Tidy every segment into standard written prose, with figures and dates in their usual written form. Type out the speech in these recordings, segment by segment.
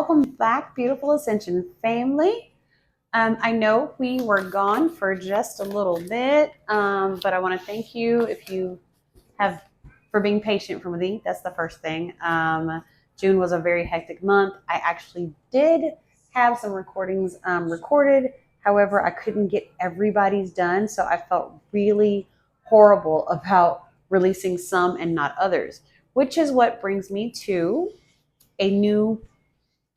welcome back, beautiful Ascension family. I know we were gone for just a little bit, but I want to thank you if you have for being patient for me. That's the first thing. June was a very hectic month. I actually did have some recordings recorded. However, I couldn't get everybody's done, so I felt really horrible about releasing some and not others, which is what brings me to a new,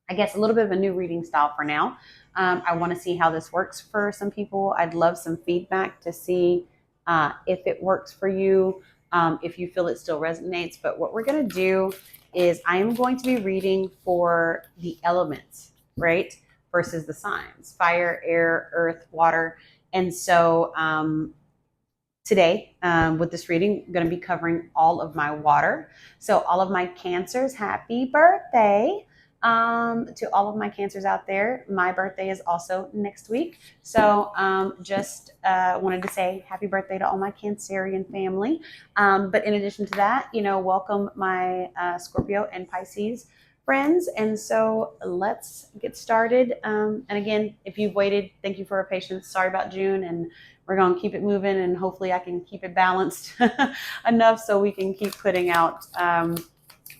I guess, a little bit of a new reading style for now. I want to see how this works for some people. I'd love some feedback to see if it works for you, if you feel it still resonates. But what we're going to do is I am going to be reading for the elements, right? Versus the signs: fire, air, earth, water. And so today, with this reading, I'm going to be covering all of my water. So all of my Cancers, happy birthday. To all of my Cancers out there, my birthday is also next week. So just wanted to say happy birthday to all my Cancerian family. But in addition to that, welcome my Scorpio and Pisces friends. And so let's get started. And again, if you've waited, thank you for your patience. Sorry about June, and we're going to keep it moving, and hopefully I can keep it balanced enough so we can keep putting out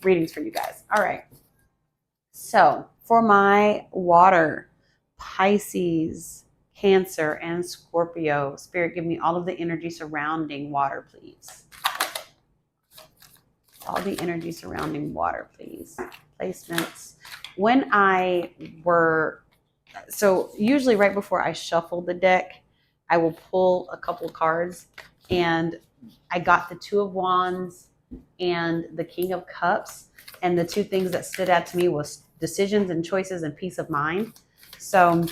readings for you guys. All right. So for my water, Pisces, Cancer, and Scorpio, Spirit, give me all of the energy surrounding water, please. All the energy surrounding water, please. Placements. So usually right before I shuffle the deck, I will pull a couple cards, and I got the Two of Wands and the King of Cups, and the two things that stood out to me was decisions and choices and peace of mind. So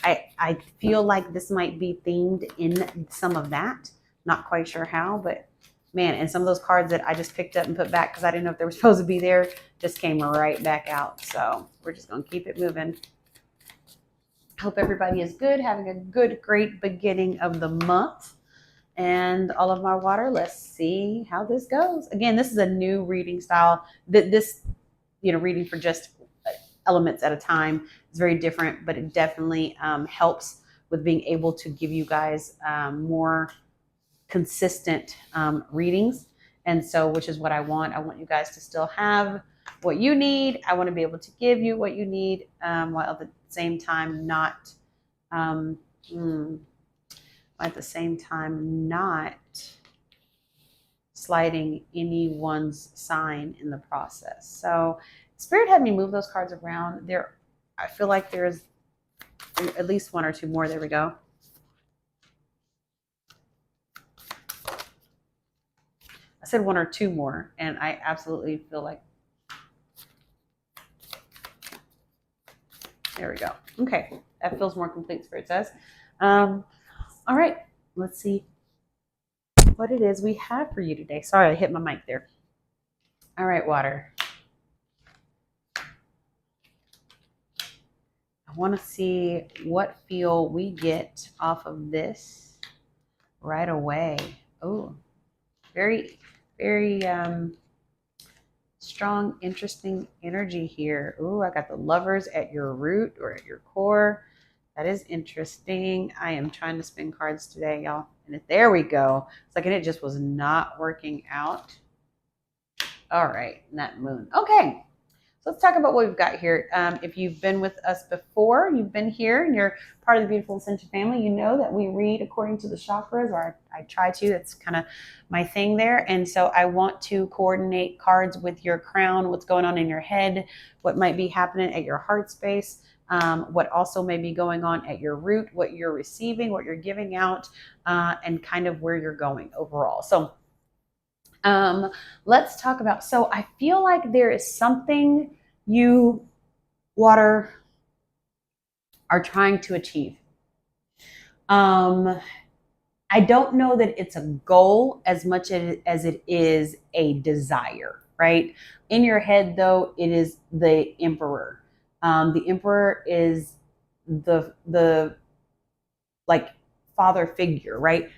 I feel like this might be themed in some of that. Not quite sure how, but man, and some of those cards that I just picked up and put back because I didn't know if they were supposed to be there just came right back out. So we're just going to keep it moving. Hope everybody is good, having a good, great beginning of the month. And all of my water, let's see how this goes. Again, this is a new reading style. This, reading for just elements at a time is very different, but it definitely helps with being able to give you guys more consistent readings. And so, which is what I want. I want you guys to still have what you need. I want to be able to give you what you need, while at the same time not sliding anyone's sign in the process. So Spirit had me move those cards around. I feel like there's at least one or two more. There we go. I said one or two more, and I absolutely feel like, there we go. Okay, that feels more complete, Spirit says. All right, let's see what it is we have for you today. Sorry, I hit my mic there. All right, water. I want to see what feel we get off of this right away. Oh, very, very strong, interesting energy here. Oh, I got the Lovers at your root or at your core. That is interesting. I am trying to spin cards today, y'all. And there we go. It's like, and it just was not working out. All right, and that moon. Okay, so let's talk about what we've got here. If you've been with us before, you've been here, and you're part of the beautiful Ascension family, you know that we read according to the chakras, or I try to. That's kind of my thing there. And so I want to coordinate cards with your crown, what's going on in your head, what might be happening at your heart space, what also may be going on at your root, what you're receiving, what you're giving out, and kind of where you're going overall. So let's talk about, so I feel like there is something you, water, are trying to achieve. I don't know that it's a goal as much as it is a desire, right? In your head, though, it is the Emperor. The Emperor is the like father figure, right?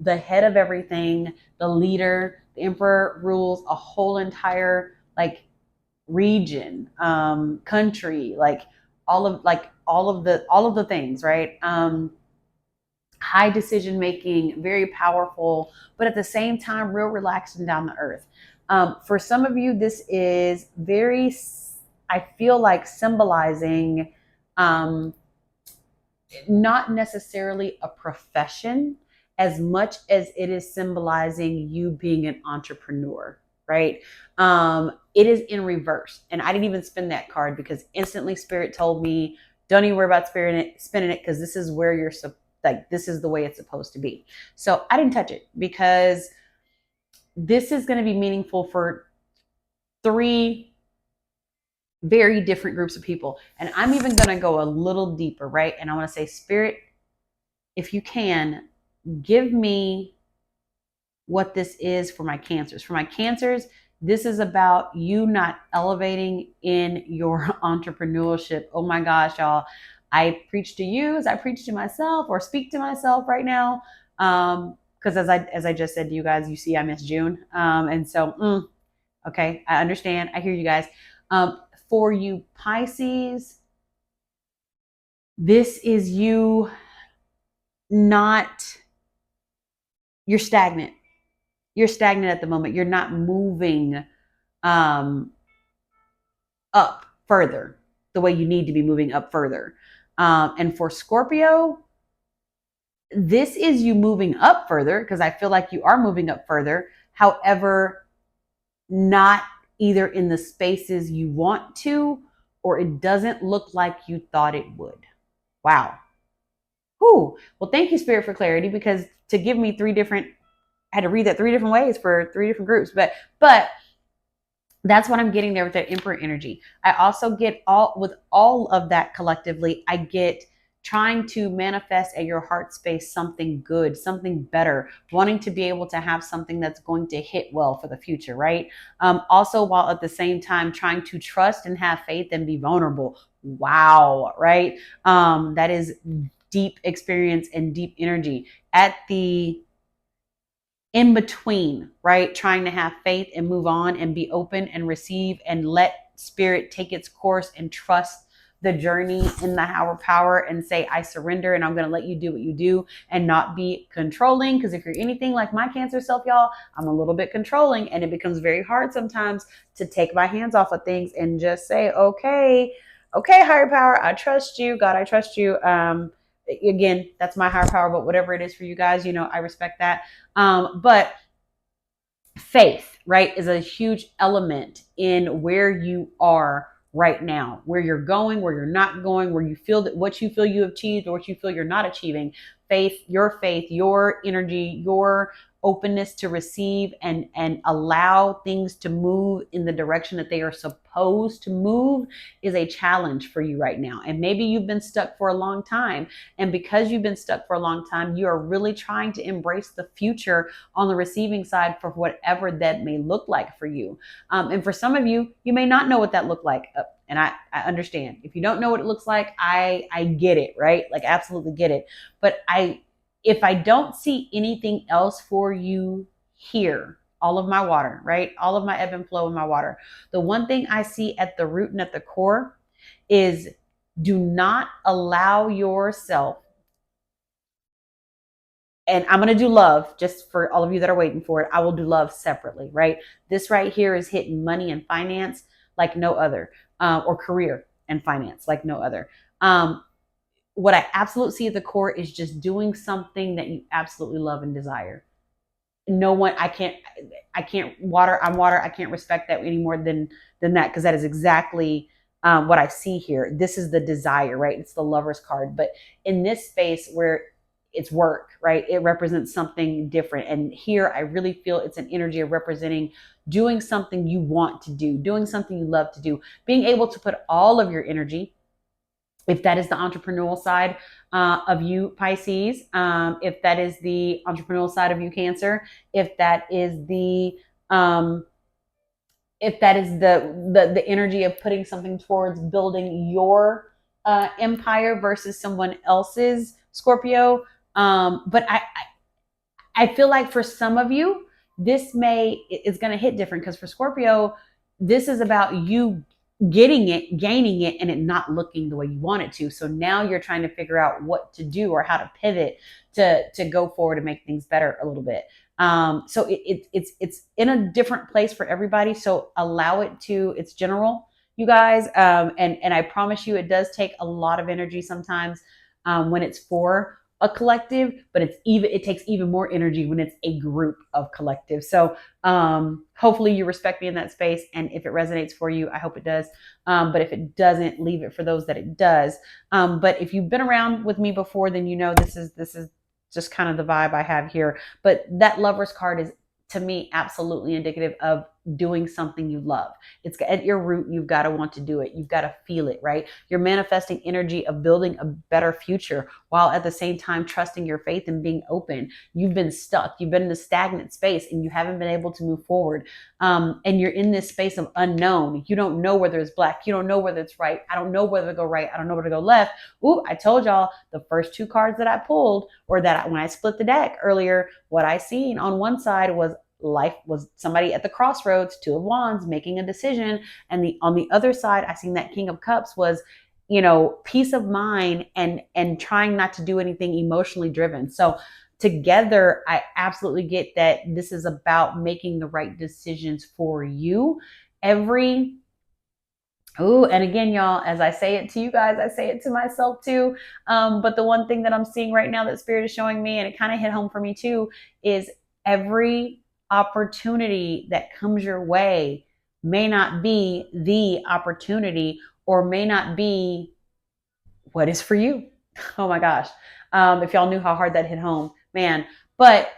The head of everything, the leader. The Emperor rules a whole entire region, country, like all of the things, right? High decision making, very powerful, but at the same time, real relaxed and down to earth. For some of you, this is very, I feel like symbolizing um, not necessarily a profession as much as it is symbolizing you being an entrepreneur, right? It is in reverse. And I didn't even spin that card because instantly Spirit told me, don't even worry about spinning it because this is where you're like, this is the way it's supposed to be. So I didn't touch it because this is going to be meaningful for three very different groups of people. And I'm even going to go a little deeper, right? And I want to say, Spirit, if you can, give me what this is for my cancers. For my cancers, this is about you not elevating in your entrepreneurship. Oh my gosh, y'all. I preach to you as I preach to myself or speak to myself right now. Because as I just said to you guys, you see, I miss June. And so, okay, I understand. I hear you guys. For you Pisces, this is you not, you're stagnant. You're stagnant at the moment. You're not moving up further the way you need to be moving up further. And for Scorpio, this is you moving up further because I feel like you are moving up further. However, not either in the spaces you want to, or it doesn't look like you thought it would. Wow. Whew. Well, thank you, Spirit, for clarity, because to give me I had to read that three different ways for three different groups. But that's what I'm getting there with that Emperor energy. I also get with all of that collectively, I get trying to manifest at your heart space something good, something better, wanting to be able to have something that's going to hit well for the future, right? Also, while at the same time trying to trust and have faith and be vulnerable. Wow, right? That is deep experience and deep energy. At the in between, right? Trying to have faith and move on and be open and receive and let Spirit take its course and trust the journey in the higher power and say, I surrender and I'm going to let you do what you do and not be controlling. Because if you're anything like my Cancer self, y'all, I'm a little bit controlling and it becomes very hard sometimes to take my hands off of things and just say, okay, higher power, I trust you. God, I trust you. Again, that's my higher power, but whatever it is for you guys, I respect that. But faith, right, is a huge element in where you are right now, where you're going, where you're not going, where you feel that what you feel you achieved or what you feel you're not achieving. Faith, your energy, your openness to receive and allow things to move in the direction that they are supposed to move is a challenge for you right now. And maybe you've been stuck for a long time. And because you've been stuck for a long time, you are really trying to embrace the future on the receiving side for whatever that may look like for you. And for some of you, you may not know what that looked like. And I understand. If you don't know what it looks like, I get it, right? Like, absolutely get it. But if I don't see anything else for you here, all of my water, right? All of my ebb and flow in my water. The one thing I see at the root and at the core is do not allow yourself, and I'm going to do love just for all of you that are waiting for it. I will do love separately, right? This right here is hitting money and finance like no other, or career and finance like no other. What I absolutely see at the core is just doing something that you absolutely love and desire. No one, I can't water. I'm water. I can't respect that any more than that, because that is exactly what I see here. This is the desire, right? It's the Lover's card. But in this space where it's work, right? It represents something different. And here I really feel it's an energy of representing doing something you want to do, doing something you love to do, being able to put all of your energy, if that is the entrepreneurial side of you, Pisces, if that is the entrepreneurial side of you, Cancer, if that is the energy of putting something towards building your empire versus someone else's, Scorpio. But I feel like for some of you, this is going to hit different, because for Scorpio, this is about you getting it, gaining it, and it not looking the way you want it to. So now you're trying to figure out what to do or how to pivot to go forward and make things better a little bit. So it's in a different place for everybody. So allow it to, it's general, you guys. And I promise you, it does take a lot of energy sometimes when it's for a collective, but it takes even more energy when it's a group of collective. So hopefully you respect me in that space, and if it resonates for you, I hope it does. But if it doesn't, leave it for those that it does. But if you've been around with me before, then you know this is just kind of the vibe I have here. But that Lover's card is, to me, absolutely indicative of doing something you love. It's at your root. You've got to want to do it. You've got to feel it, right? You're manifesting energy of building a better future while at the same time trusting your faith and being open. You've been stuck. You've been in a stagnant space and you haven't been able to move forward. And you're in this space of unknown. You don't know whether it's black. You don't know whether it's right. I don't know whether to go right. I don't know whether to go left. Ooh, I told y'all the first two cards that I pulled, or that when I split the deck earlier, what I seen on one side was life, was somebody at the crossroads, Two of Wands, making a decision. And on the other side, I seen that King of Cups was, peace of mind and trying not to do anything emotionally driven. So together, I absolutely get that this is about making the right decisions for you. And again, y'all, as I say it to you guys, I say it to myself too. But the one thing that I'm seeing right now that Spirit is showing me, and it kind of hit home for me too, is every opportunity that comes your way may not be the opportunity, or may not be what is for you. Oh my gosh. If y'all knew how hard that hit home, man. But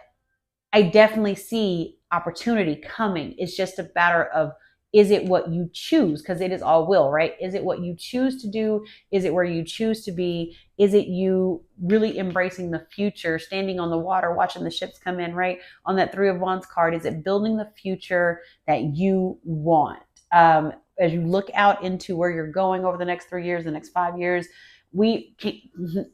I definitely see opportunity coming. It's just a matter of, is it what you choose? Because it is all will, right? Is it what you choose to do? Is it where you choose to be? Is it you really embracing the future, standing on the water, watching the ships come in, right? On that Three of Wands card, is it building the future that you want? As you look out into where you're going over the next 3 years, the next 5 years,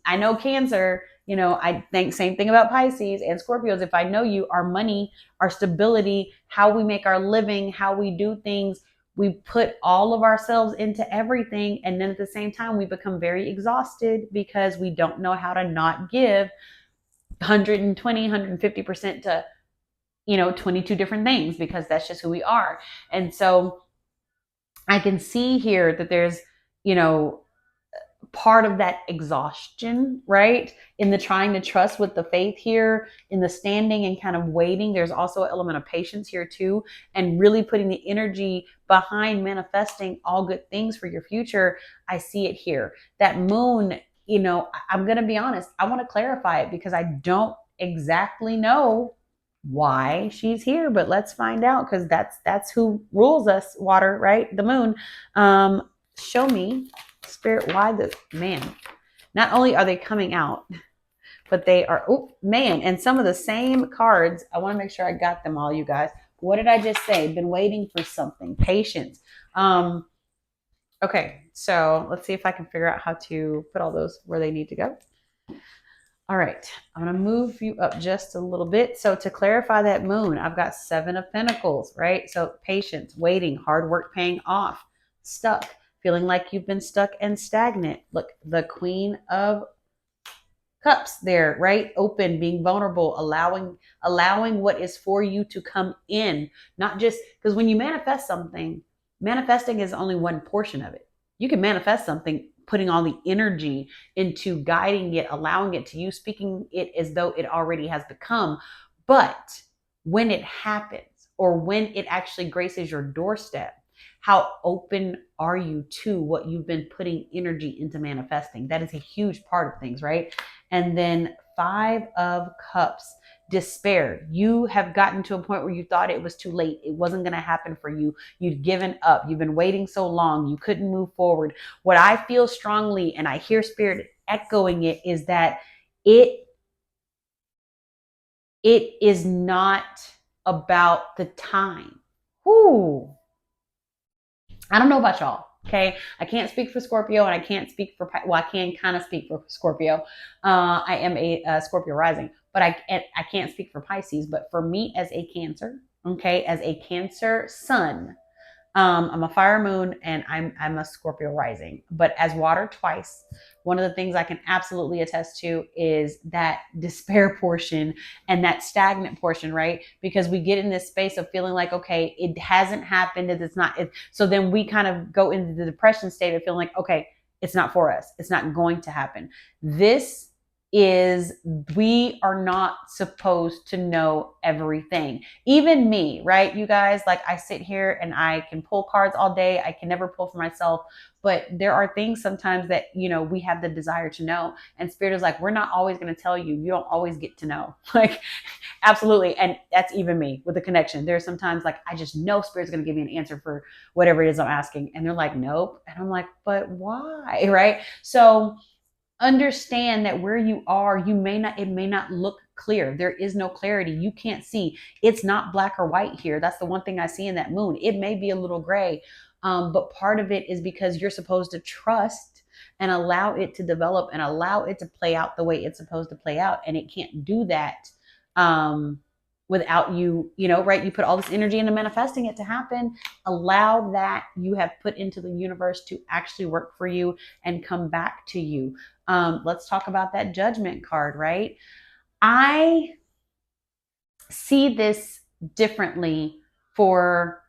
I know Cancer, I think same thing about Pisces and Scorpios. If I know you, our money, our stability, how we make our living, how we do things, we put all of ourselves into everything. And then at the same time, we become very exhausted because we don't know how to not give 120, 150% to, 22 different things, because that's just who we are. And so I can see here that there's, part of that exhaustion, right? In the trying to trust with the faith here, in the standing and kind of waiting. There's also an element of patience here too, and really putting the energy behind manifesting all good things for your future. I see it here. That moon, I'm going to be honest, I want to clarify it because I don't exactly know why she's here, but let's find out, because that's who rules us, water, right? The moon. Show me, Spirit, why the man. Not only are they coming out, but they are, oh man, and some of the same cards. I want to make sure I got them all, you guys. What did I just say? Been waiting for something. Patience. Okay, so let's see if I can figure out how to put all those where they need to go. All right, I'm going to move you up just a little bit. So to clarify that moon, I've got Seven of Pentacles, right? So patience, waiting, hard work paying off, stuck, feeling like you've been stuck and stagnant. Look, the Queen of Cups there, right? Open, being vulnerable, allowing what is for you to come in. Not just, because when you manifest something, manifesting is only one portion of it. You can manifest something, putting all the energy into guiding it, allowing it to you, speaking it as though it already has become. But when it happens, or when it actually graces your doorstep, how open are you to what you've been putting energy into manifesting? That is a huge part of things, right? And then Five of Cups, despair. You have gotten to a point where you thought it was too late. It wasn't going to happen for you. You'd given up. You've been waiting so long. You couldn't move forward. What I feel strongly, and I hear Spirit echoing it, is that it is not about the time. Ooh. I don't know about y'all. Okay. I can't speak for Scorpio, and I can't speak for, well, I can kind of speak for Scorpio. I am a Scorpio rising, but I can't speak for Pisces. But for me as a Cancer, okay, as a Cancer sun, I'm a fire moon and I'm a Scorpio rising. But as water twice, one of the things I can absolutely attest to is that despair portion and that stagnant portion, right? Because we get in this space of feeling like, okay, it hasn't happened, it's not. So then we kind of go into the depression state of feeling like, okay, it's not for us. It's not going to happen. This is, we are not supposed to know everything. Even me, right? You guys, like I sit here and I can pull cards all day. I can never pull for myself, but there are things sometimes that, we have the desire to know. And Spirit is like, we're not always going to tell you. You don't always get to know. Like, absolutely. And that's even me with the connection. There's sometimes like, I just know Spirit's going to give me an answer for whatever it is I'm asking. And they're like, nope. And I'm like, but why? Right? So understand that where you are, it may not look clear. There is no clarity. You can't see. It's not black or white here. That's the one thing I see in that moon. It may be a little gray, but part of it is because you're supposed to trust and allow it to develop and allow it to play out the way it's supposed to play out. And it can't do that without you, right? You put all this energy into manifesting it to happen. Allow that you have put into the universe to actually work for you and come back to you. Let's talk about that Judgment card, right? I see this differently for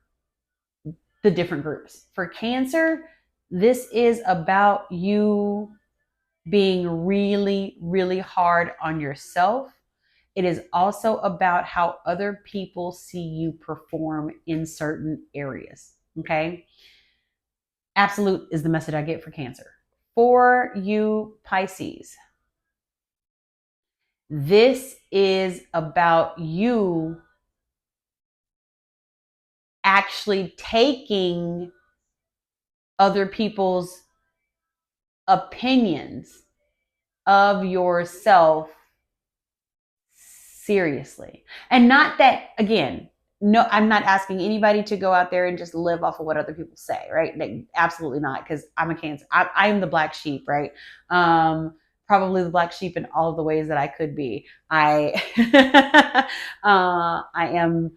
the different groups. For Cancer, this is about you being really, really hard on yourself. It is also about how other people see you perform in certain areas. Okay. Absolute is the message I get for Cancer. For you, Pisces, this is about you actually taking other people's opinions of yourself seriously. And not that, again, no, I'm not asking anybody to go out there and just live off of what other people say, right? Like, absolutely not, because I'm a Cancer. I'm the black sheep, right? Probably the black sheep in all of the ways that I could be. I am,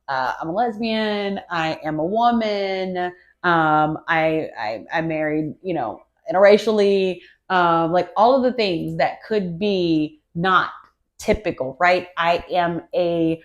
I'm a lesbian. I am a woman. I married, interracially, like all of the things that could be not typical, right? I am a,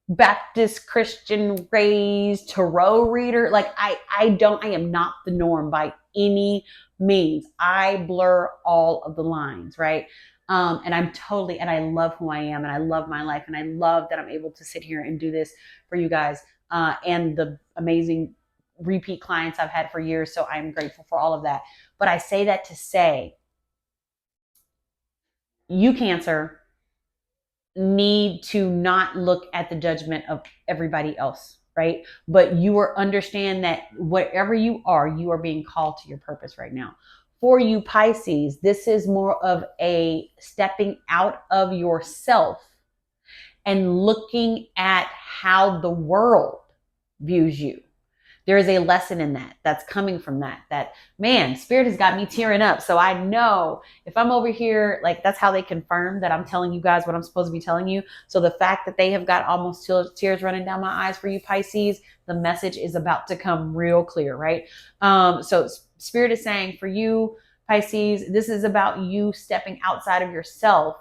Baptist Christian raised tarot reader. Like I am not the norm by any means. I blur all of the lines, right? And and I love who I am and I love my life and I love that I'm able to sit here and do this for you guys and the amazing repeat clients I've had for years. So I'm grateful for all of that. But I say that to say, you, Cancer, need to not look at the judgment of everybody else, right? But you understand that whatever you are being called to your purpose right now. For you, Pisces, this is more of a stepping out of yourself and looking at how the world views you. There is a lesson in that that's coming from that man, Spirit has got me tearing up. So I know if I'm over here, like that's how they confirm that I'm telling you guys what I'm supposed to be telling you. So the fact that they have got almost tears running down my eyes for you, Pisces, the message is about to come real clear, right? So Spirit is saying for you, Pisces, this is about you stepping outside of yourself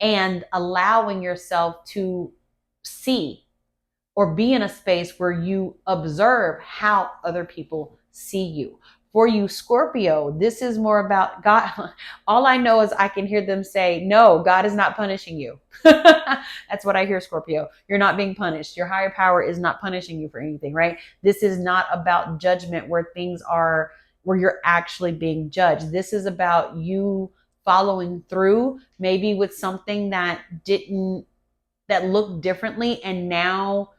and allowing yourself to see or be in a space where you observe how other people see you. For you, Scorpio, this is more about God. All I know is I can hear them say, no, God is not punishing you. That's what I hear, Scorpio. You're not being punished. Your higher power is not punishing you for anything, right? This is not about judgment where you're actually being judged. This is about you following through, maybe with something that looked differently and now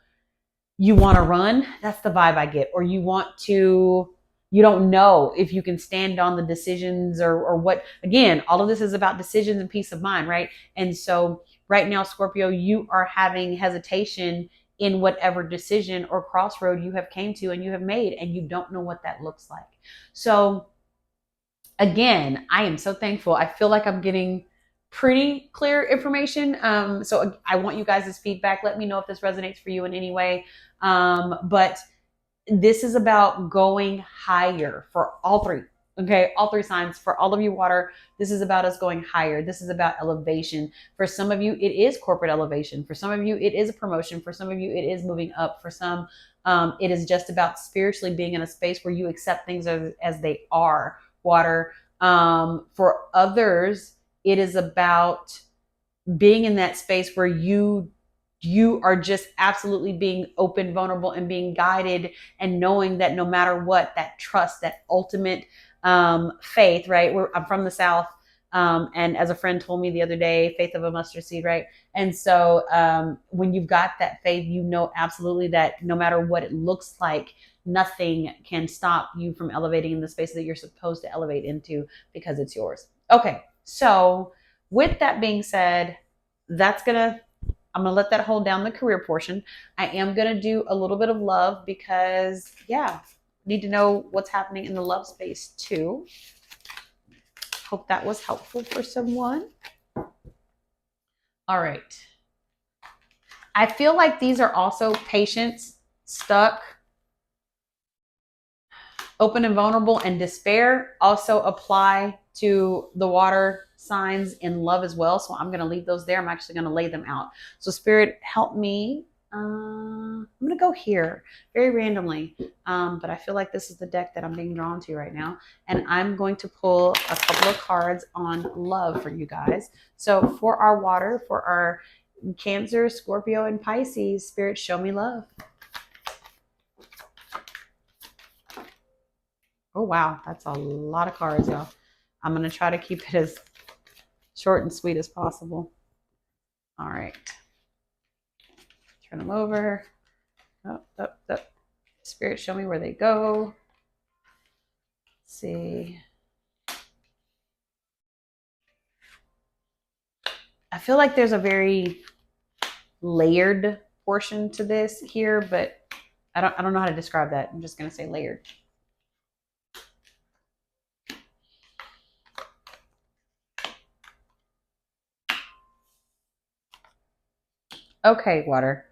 you want to run. That's the vibe I get. Or you don't know if you can stand on the decisions or what. Again, all of this is about decisions and peace of mind, right? And so right now, Scorpio, you are having hesitation in whatever decision or crossroad you have came to and you have made, and you don't know what that looks like. So again, I am so thankful. I feel like I'm getting pretty clear information. So I want you guys' feedback. Let me know if this resonates for you in any way. But this is about going higher for all three. Okay, all three signs. For all of you water, this is about us going higher. This is about elevation. For some of you, it is corporate elevation. For some of you, it is a promotion. For some of you, it is moving up. For some, it is just about spiritually being in a space where you accept things as they are. Water. For others, it is about being in that space where you are just absolutely being open, vulnerable, and being guided, and knowing that no matter what, that trust, that ultimate faith, right? I'm from the South. And as a friend told me the other day, faith of a mustard seed, right? And so when you've got that faith, you know absolutely that no matter what it looks like, nothing can stop you from elevating in the space that you're supposed to elevate into, because it's yours. Okay, so with that being said, I'm going to let that hold down the career portion. I am going to do a little bit of love because, yeah, need to know what's happening in the love space too. Hope that was helpful for someone. All right. I feel like these are also patience, stuck, open and vulnerable, and despair also apply to the water signs in love as well. So I'm going to leave those there. I'm actually going to lay them out. So Spirit, help me. I'm going to go here very randomly. But I feel like this is the deck that I'm being drawn to right now. And I'm going to pull a couple of cards on love for you guys. So for our water, for our Cancer, Scorpio, and Pisces, Spirit, show me love. Oh, wow. That's a lot of cards, y'all. I'm going to try to keep it as short and sweet as possible. All right. Turn them over. Up. Spirit, show me where they go. Let's see. I feel like there's a very layered portion to this here, but I don't know how to describe that. I'm just going to say layered. Okay, water.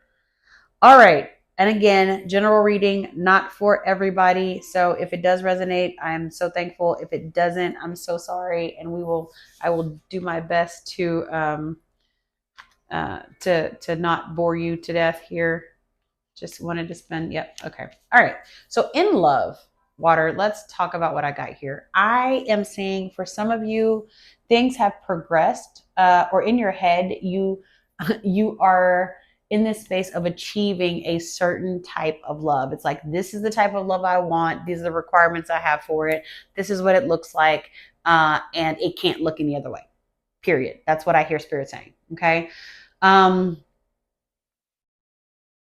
All right. And again, general reading, not for everybody. So if it does resonate, I'm so thankful. If it doesn't, I'm so sorry. And I will do my best to not bore you to death here. Just wanted to spend, yep. Okay. All right. So in love, water, let's talk about what I got here. I am saying for some of you, things have progressed, or in your head, you are in this space of achieving a certain type of love. It's like, this is the type of love I want. These are the requirements I have for it. This is what it looks like. And it can't look any other way, period. That's what I hear Spirit saying. Okay. And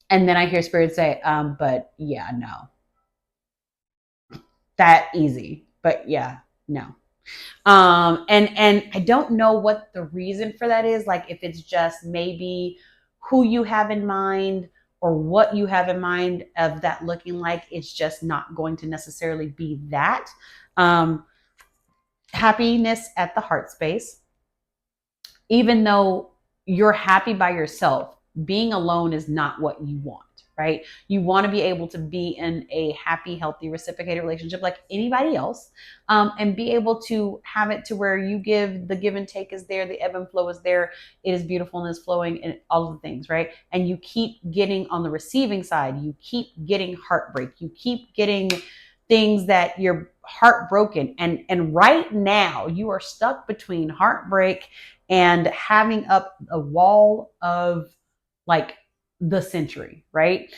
then I hear Spirit say, but yeah, no. That easy. But yeah, no. And I don't know what the reason for that is. Like, if it's just maybe who you have in mind or what you have in mind of that looking like, it's just not going to necessarily be that. Happiness at the heart space. Even though you're happy by yourself, being alone is not what you want, right? You want to be able to be in a happy, healthy, reciprocated relationship like anybody else, and be able to have it to where you give, the give and take is there, the ebb and flow is there, it is beautiful and is flowing, and all of the things, right? And you keep getting on the receiving side, you keep getting heartbreak, you keep getting things that you're heartbroken, and right now you are stuck between heartbreak and having up a wall of like the century, right?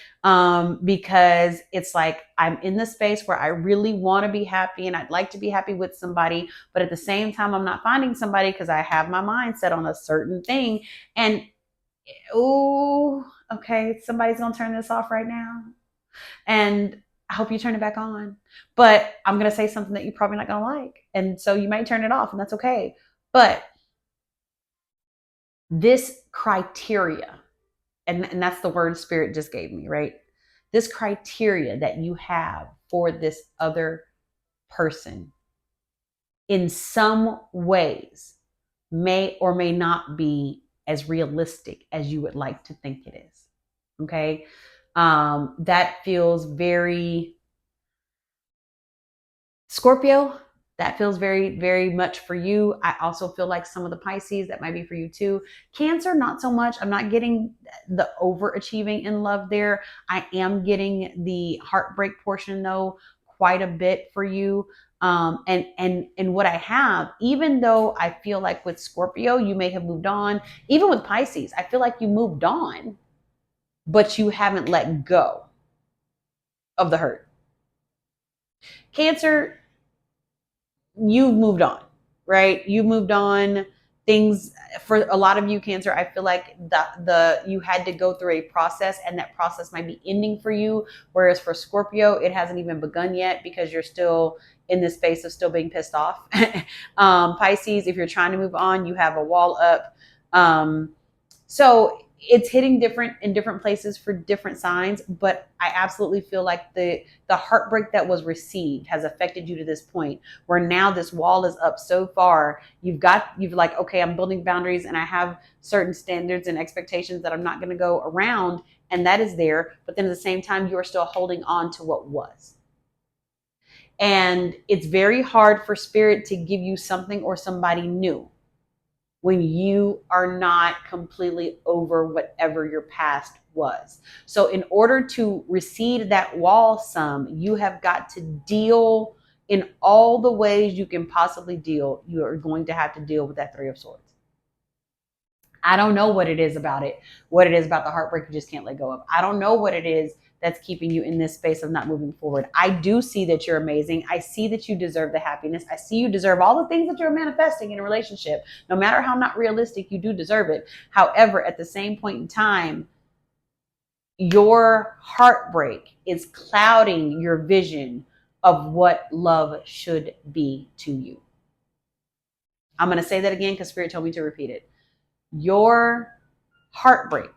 Because it's like, I'm in the space where I really want to be happy and I'd like to be happy with somebody, but at the same time, I'm not finding somebody because I have my mind set on a certain thing. And oh, okay, somebody's gonna turn this off right now. And I hope you turn it back on. But I'm gonna say something that you're probably not gonna like. And so you might turn it off, and that's okay. But this criteria, and that's the word Spirit just gave me, right? This criteria that you have for this other person in some ways may or may not be as realistic as you would like to think it is. Okay. That feels very Scorpio. That feels very, very much for you. I also feel like some of the Pisces, that might be for you too. Cancer, not so much. I'm not getting the overachieving in love there. I am getting the heartbreak portion though, quite a bit for you. And what I have, even though I feel like with Scorpio, you may have moved on, even with Pisces, I feel like you moved on, but you haven't let go of the hurt. Cancer, you've moved on, right? You've moved on. Things for a lot of you, Cancer, I feel like the you had to go through a process, and that process might be ending for you. Whereas for Scorpio, it hasn't even begun yet because you're still in this space of still being pissed off. Pisces, if you're trying to move on, you have a wall up. So it's hitting different in different places for different signs, but I absolutely feel like the heartbreak that was received has affected you to this point where now this wall is up so far. You've like, okay, I'm building boundaries and I have certain standards and expectations that I'm not going to go around, and that is there. But then at the same time, you are still holding on to what was. And it's very hard for spirit to give you something or somebody new when you are not completely over whatever your past was. So in order to recede that wall some, you have got to deal in all the ways you can possibly deal. You are going to have to deal with that Three of Swords. I don't know what it is about it, what it is about the heartbreak you just can't let go of. I don't know what it is that's keeping you in this space of not moving forward. I do see that you're amazing. I see that you deserve the happiness. I see you deserve all the things that you're manifesting in a relationship. No matter how not realistic, you do deserve it. However, at the same point in time, your heartbreak is clouding your vision of what love should be to you. I'm going to say that again because Spirit told me to repeat it. Your heartbreak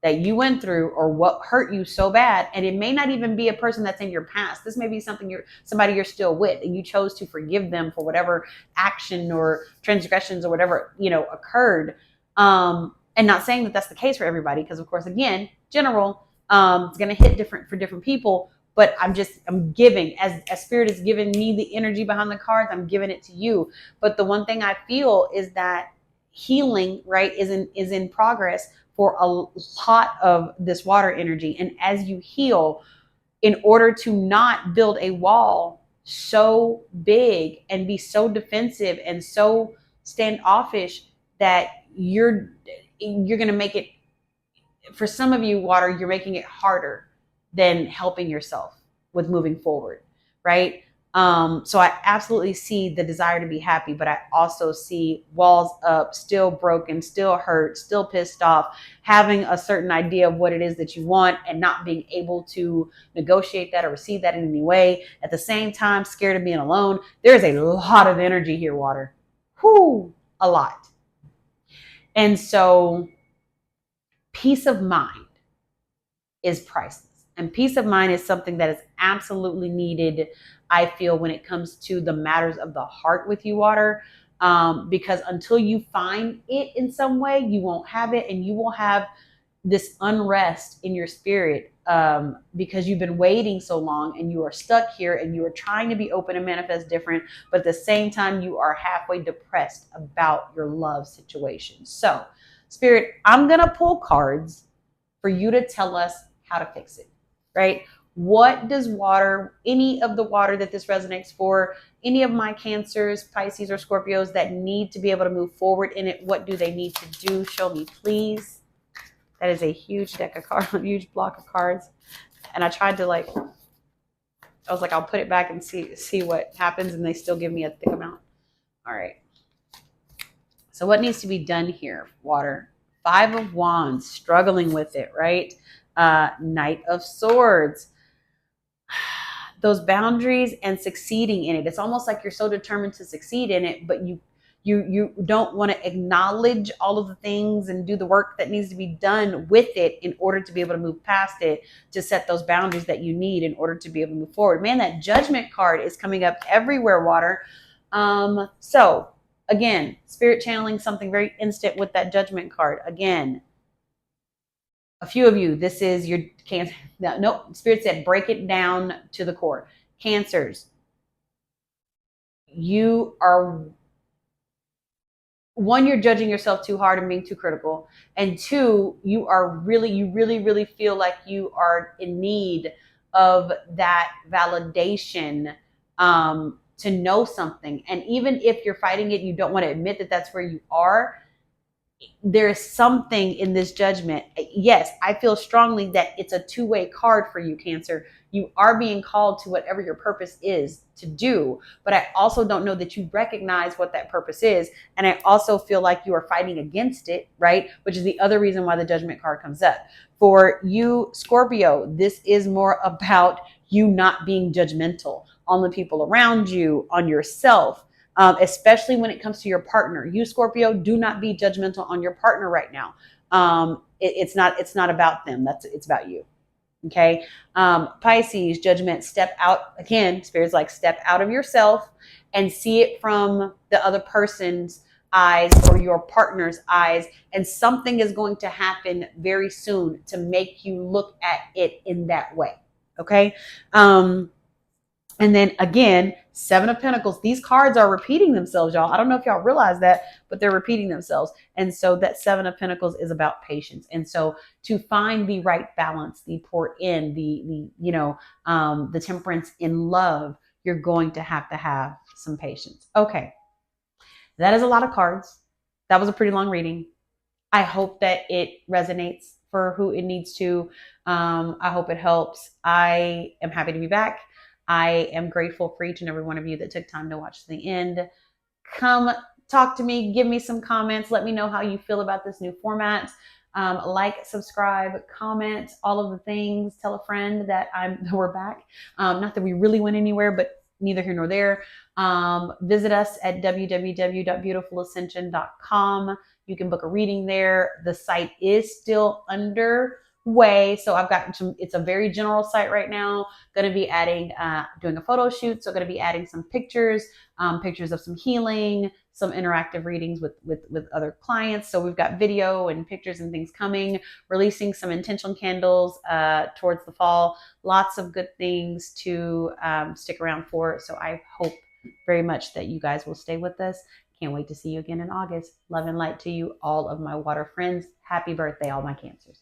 that you went through, or what hurt you so bad, and it may not even be a person that's in your past. This may be somebody you're still with, and you chose to forgive them for whatever action or transgressions or whatever occurred. And not saying that that's the case for everybody, because of course, again, general, it's going to hit different for different people. But I'm giving, as Spirit is giving me the energy behind the cards, I'm giving it to you. But the one thing I feel is that healing, right, is in progress for a lot of this water energy. And as you heal, in order to not build a wall so big and be so defensive and so standoffish that you're going to make it, for some of you, water, you're making it harder than helping yourself with moving forward, right? So I absolutely see the desire to be happy, but I also see walls up, still broken, still hurt, still pissed off, having a certain idea of what it is that you want and not being able to negotiate that or receive that in any way. At the same time, scared of being alone. There's a lot of energy here, water. Whoo, a lot. And so peace of mind is priceless. And peace of mind is something that is absolutely needed, I feel, when it comes to the matters of the heart with you, water. Because until you find it in some way, you won't have it, and you will have this unrest in your spirit because you've been waiting so long and you are stuck here and you are trying to be open and manifest different, but at the same time, you are halfway depressed about your love situation. So, Spirit, I'm going to pull cards for you to tell us how to fix it, right? What does water, any of the water that this resonates for, any of my Cancers, Pisces, or Scorpios that need to be able to move forward in it, what do they need to do? Show me, please. That is a huge deck of cards, a huge block of cards. And I tried to I was like, I'll put it back and see what happens, and they still give me a thick amount. All right. So what needs to be done here, water? 5 of Wands, struggling with it, right? Knight of Swords. Those boundaries and succeeding in it. It's almost like you're so determined to succeed in it, but you don't want to acknowledge all of the things and do the work that needs to be done with it in order to be able to move past it, to set those boundaries that you need in order to be able to move forward. Man, that Judgment card is coming up everywhere, water. So again, spirit channeling something very instant with that Judgment card. Again, a few of you, this is your Cancer. No, Spirit said break it down to the core. Cancers, you are, one, you're judging yourself too hard and being too critical, and two, you really feel like you are in need of that validation, to know something. And even if you're fighting it, you don't want to admit that that's where you are. There is something in this Judgment. Yes, I feel strongly that it's a two-way card for you, Cancer. You are being called to whatever your purpose is to do, but I also don't know that you recognize what that purpose is. And I also feel like you are fighting against it, right? Which is the other reason why the Judgment card comes up. For you, Scorpio, this is more about you not being judgmental on the people around you, on yourself. Especially when it comes to your partner. You, Scorpio, do not be judgmental on your partner right now. It's not about them. It's about you. Okay. Pisces, Judgment, step out. Again, Spirit's like, step out of yourself and see it from the other person's eyes or your partner's eyes. And something is going to happen very soon to make you look at it in that way. Okay. And then again, Seven of Pentacles. These cards are repeating themselves, y'all. I don't know if y'all realize that, but they're repeating themselves. And so that Seven of Pentacles is about patience. And so to find the right balance, the pour in, the temperance in love, you're going to have some patience. Okay. That is a lot of cards. That was a pretty long reading. I hope that it resonates for who it needs to. I hope it helps. I am happy to be back. I am grateful for each and every one of you that took time to watch to the end. Come talk to me, give me some comments, let me know how you feel about this new format. Like, subscribe, comment, all of the things. Tell a friend that we're back. Not that we really went anywhere, but neither here nor there. Visit us at www.beautifulascension.com. You can book a reading there. The site is still underway, so I've got some. It's a very general site right now. Going to be adding, doing a photo shoot, so going to be adding some pictures, pictures of some healing, some interactive readings with other clients. So we've got video and pictures and things coming. Releasing some intention candles towards the fall. Lots of good things to stick around for. So I hope very much that you guys will stay with us. Can't wait to see you again in August. Love and light to you, all of my water friends. Happy birthday, all my Cancers.